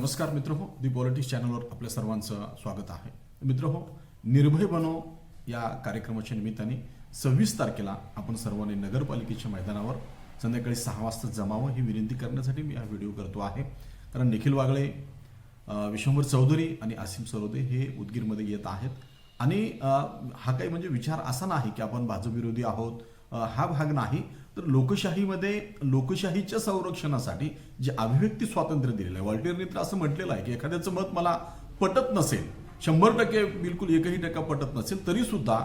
नमस्कार मित्रहो, दी पॉलिटिक्स चॅनलवर आपल्या सर्वांचं स्वागत आहे. मित्रहो, निर्भय बनो या कार्यक्रमाच्या निमित्ताने 26 तारखेला आपण सर्वांनी नगरपालिकेच्या मैदानावर संध्याकाळी 6 वाजता जमावं ही विनंती करण्यासाठी मी हा व्हिडिओ करतो आहे. कारण निखिल वागळे, विश्वंभर चौधरी आणि आसिम सरोदे हे उदगीरमध्ये येत आहेत. आणि हा काही म्हणजे विचार असा नाही की आपण भाजप विरोधी आहोत, हा भाग नाही. तर लोकशाहीमध्ये लोकशाहीच्या संरक्षणासाठी जे अभिव्यक्ती स्वातंत्र्य दिलेलं आहे, व्हॉल्टेअरने तर असं म्हटलेलं आहे की एखाद्याचं मत मला पटत नसेल, 100% बिलकुल 1% पटत नसेल, तरी सुद्धा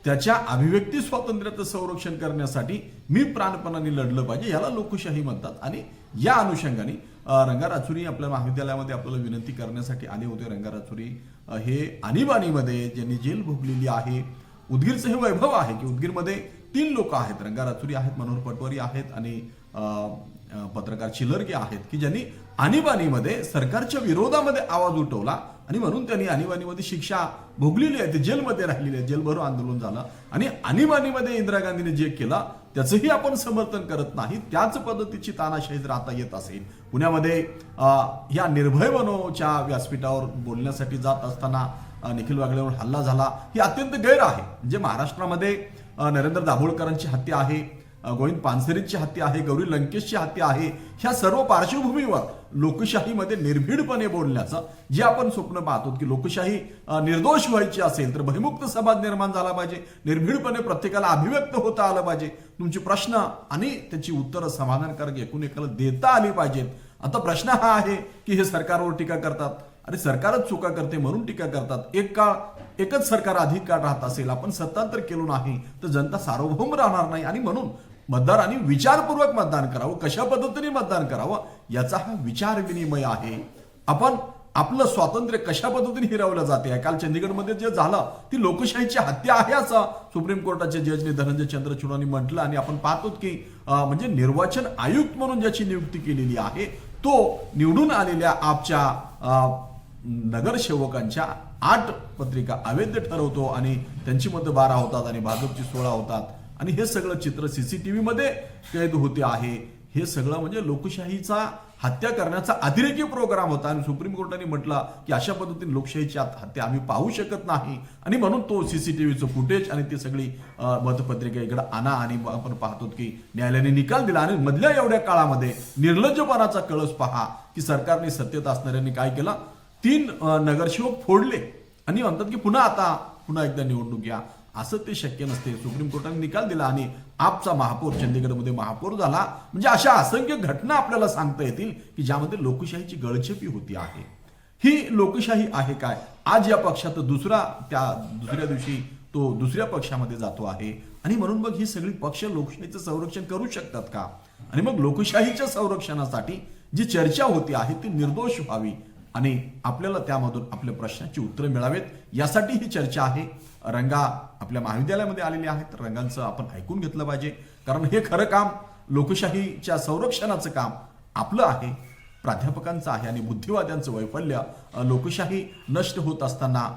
त्याच्या अभिव्यक्ती स्वातंत्र्याचं संरक्षण करण्यासाठी मी प्राणपणाने लढलं पाहिजे, याला लोकशाही म्हणतात. आणि या अनुषंगाने रंगाराचुरी आपल्या महाविद्यालयामध्ये आपल्याला विनंती करण्यासाठी आले होते. रंगाराचुरी हे आणीबाणीमध्ये ज्यांनी जेल भोगलेली आहे, उदगीरचं हे वैभव आहे की उदगीरमध्ये 3 लोक आहेत. रंगाराचुरी आहेत, मनोहर पटवारी आहेत आणि पत्रकार चिलरगे आहेत की ज्यांनी आणीबाणीमध्ये सरकारच्या विरोधामध्ये आवाज उठवला आणि म्हणून त्यांनी आणीबाणीमध्ये शिक्षा भोगलेली आहे, ते जेलमध्ये राहिलेले आहे, जेलभरो आंदोलन झालं. आणि आणीबाणीमध्ये इंदिरा गांधीने जे केलं त्याचंही आपण समर्थन करत नाही. त्याच पद्धतीची तानाशाही जर आता येत असेल, पुण्यामध्ये या निर्भय बनोच्या व्यासपीठावर बोलण्यासाठी जात असताना निखिल वागळेवर हल्ला झाला, ही अत्यंत गैर आहे. म्हणजे महाराष्ट्रामध्ये नरेंद्र दाभोळकरांची हत्या आहे, गोविंद पानसरेंची हत्या आहे, गौरी लंकेशची हत्या आहे. ह्या सर्व पार्श्वभूमीवर लोकशाहीमध्ये निर्भीडपणे बोलण्याचं जे आपण स्वप्न पाहतो की लोकशाही निर्दोष व्हायची असेल तर भयमुक्त समाज निर्माण झाला पाहिजे, निर्भीडपणे प्रत्येकाला अभिव्यक्त होता आलं पाहिजे, तुमचे प्रश्न आणि त्याची उत्तरं समाधानकारक एकूण एकाला देता आली पाहिजेत. आता प्रश्न हा आहे की हे सरकारवर टीका करतात, अरे सरकारच चुका करते म्हणून टीका करतात. एक काळ एकच सरकार अधिक काळ राहत असेल, आपण सत्तांतर केलो नाही तर जनता सार्वभौम राहणार नाही. आणि म्हणून मतदारांनी विचारपूर्वक मतदान करावं, कशा पद्धतीने मतदान करावं याचा हा विचार विनिमय आहे. आपण आपलं स्वातंत्र्य कशा पद्धतीने हिरावलं जाते, काल चंदीगडमध्ये जे झालं ती लोकशाहीची हत्या आहे असं सुप्रीम कोर्टाचे जजने धनंजय चंद्रचूडांनी म्हटलं. आणि आपण पाहतो की म्हणजे निर्वाचन आयुक्त म्हणून ज्याची नियुक्ती केलेली आहे तो निवडून आलेल्या आपच्या नगरसेवकांच्या 8 पत्रिका अवैध ठरवतो आणि त्यांची मतं 12 होतात आणि भाजपची 16 होतात. आणि हे सगळं चित्र सीसीटीव्ही मध्ये कैद होते आहे. हे सगळं म्हणजे लोकशाहीचा हत्या करण्याचा अतिरेकी प्रोग्राम होता. आणि सुप्रीम कोर्टाने म्हटलं की अशा पद्धतीने लोकशाहीची हत्या आम्ही पाहू शकत नाही आणि म्हणून तो सीसीटीव्हीचं फुटेज आणि ती सगळी मतपत्रिका इकडे आणा. आणि आपण पाहतो की न्यायालयाने निकाल दिला. आणि मधल्या एवढ्या काळामध्ये निर्लज्जपणाचा कळस पहा की सरकारने सत्तेत असणाऱ्यांनी काय केलं, 3 नगरसेवक फोडले आणि म्हणतात की पुन्हा एकदा निवडणूक घ्या. असं ते शक्य नसते. सुप्रीम कोर्टाने निकाल दिला आणि आपचा महापौर चंदीगडमध्ये महापौर झाला. म्हणजे अशा असंख्य घटना आपल्याला सांगता येतील की ज्यामध्ये लोकशाहीची गळचेपी होती आहे. ही लोकशाही आहे काय? आज या पक्षात दुसऱ्या दिवशी तो दुसऱ्या पक्षामध्ये जातो आहे. आणि म्हणून मग ही सगळी पक्ष लोकशाहीचं संरक्षण करू शकतात का? आणि मग लोकशाहीच्या संरक्षणासाठी जी चर्चा होती आहे ती निर्दोष व्हावी आणि आपल्याला त्यामधून आपल्या प्रश्नाची उत्तरं मिळावेत यासाठी ही चर्चा आहे. रंगा आपल्या महाविद्यालयामध्ये आलेले आहेत, तर रंगांचं आपण ऐकून घेतलं पाहिजे. कारण हे खरं काम लोकशाहीच्या संरक्षणाचं काम आपलं आहे, प्राध्यापकांचं आहे. आणि बुद्धिवाद्यांचं वैफल्य लोकशाही नष्ट होत असताना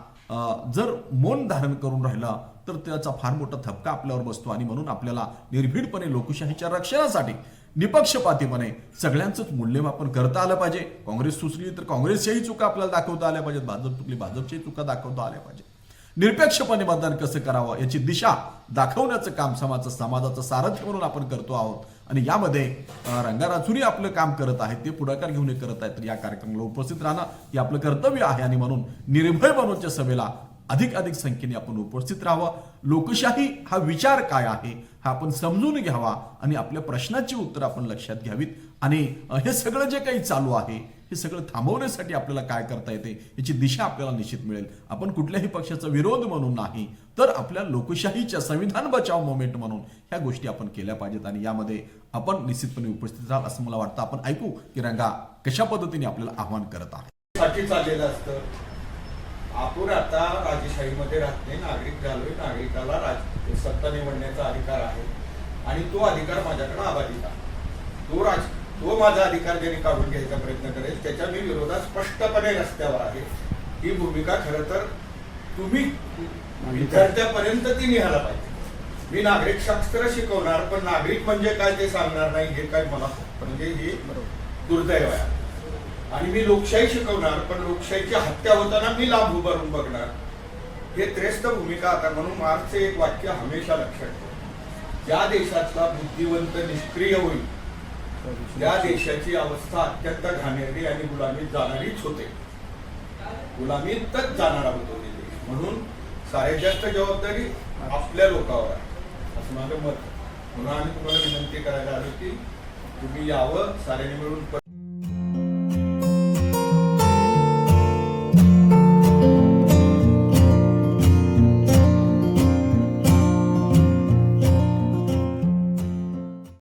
जर मौन धारण करून राहिलं तर त्याचा फार मोठा धक्का आपल्यावर बसतो. आणि म्हणून आपल्याला निर्भीडपणे लोकशाहीच्या रक्षणासाठी निपक्षपातीपणे सगळ्यांचंच मूल्यमापन करता आलं पाहिजे. काँग्रेस सुचली तर काँग्रेसच्याही चुका आपल्याला दाखवता आल्या पाहिजेत, भाजप चुकली भाजपच्याही चुका दाखवता आल्या पाहिजे. निरपेक्षपणे मतदान कसं करावं याची दिशा दाखवण्याचं काम समाजाचं सारथ्य म्हणून आपण करतो आहोत. आणि यामध्ये रंगाराचुरी आपलं काम करत आहेत, ते पुढाकार घेऊन करत आहेत. तर या कार्यक्रमाला उपस्थित राहणं हे आपलं कर्तव्य आहे. आणि म्हणून निर्भय बनोच्या सभेला अधिक संख्येने आपण उपस्थित राहावं. लोकशाही हा विचार काय आहे हा आपण समजून घ्यावा आणि आपल्या प्रश्नाची उत्तर आपण लक्षात घ्यावीत. आणि हे सगळं जे काही चालू आहे हे सगळं थांबवण्यासाठी आपल्याला काय करता येते याची दिशा आपल्याला निश्चित मिळेल. आपण कुठल्याही पक्षाचा विरोध म्हणून नाही तर आपल्या लोकशाहीच्या संविधान बचाव मोमेंट म्हणून ह्या गोष्टी आपण केल्या पाहिजेत. आणि यामध्ये आपण निश्चितपणे उपस्थित राहाल असं मला वाटतं. आपण ऐकू की रंगा कशा पद्धतीने आपल्याला आव्हान करत आहे. साठी चाललेलं असतं. आपण आता राजशाहीमध्ये राहत नाही, नागरिक झालोय. नागरिकाला सत्ता निवडण्याचा अधिकार आहे आणि तो अधिकार माझ्याकडे अबाधित आहे. तो माझा अधिकार ज्यांनी काढून घ्यायचा प्रयत्न करेल त्याच्या मी विरोधात स्पष्टपणे रस्त्यावर आहे. ही भूमिका खरं तर तुम्ही विद्यार्थ्यापर्यंत ती निघायला पाहिजे. मी नागरिक शास्त्र शिकवणार पण नागरिक म्हणजे काय ते सांगणार नाही, हे काय मला म्हणजे हे दुर्दैव आहे. आणि मी लोकशाही शिकवणार, पण लोकशाहीची हत्या होताना मी लांब उभारून बघणार. हे त्रेस्त भूमिका. आता म्हणून मार्क्सचे एक वाक्य हमेशा लक्षात ठेव, ज्या देशातला बुद्धिवंत निष्क्रिय होईल त्या देशाची अवस्था अत्यंत घाणेरडी आणि गुलामीत जाणारीच होते. गुलामीतच जाणारा होतो ते देश. म्हणून साऱ्यात जास्त जबाबदारी आपल्या लोकांवर आहे असं माझं मत. म्हणून आम्ही तुम्हाला विनंती करायला आलो की तुम्ही यावं, साऱ्यांनी मिळून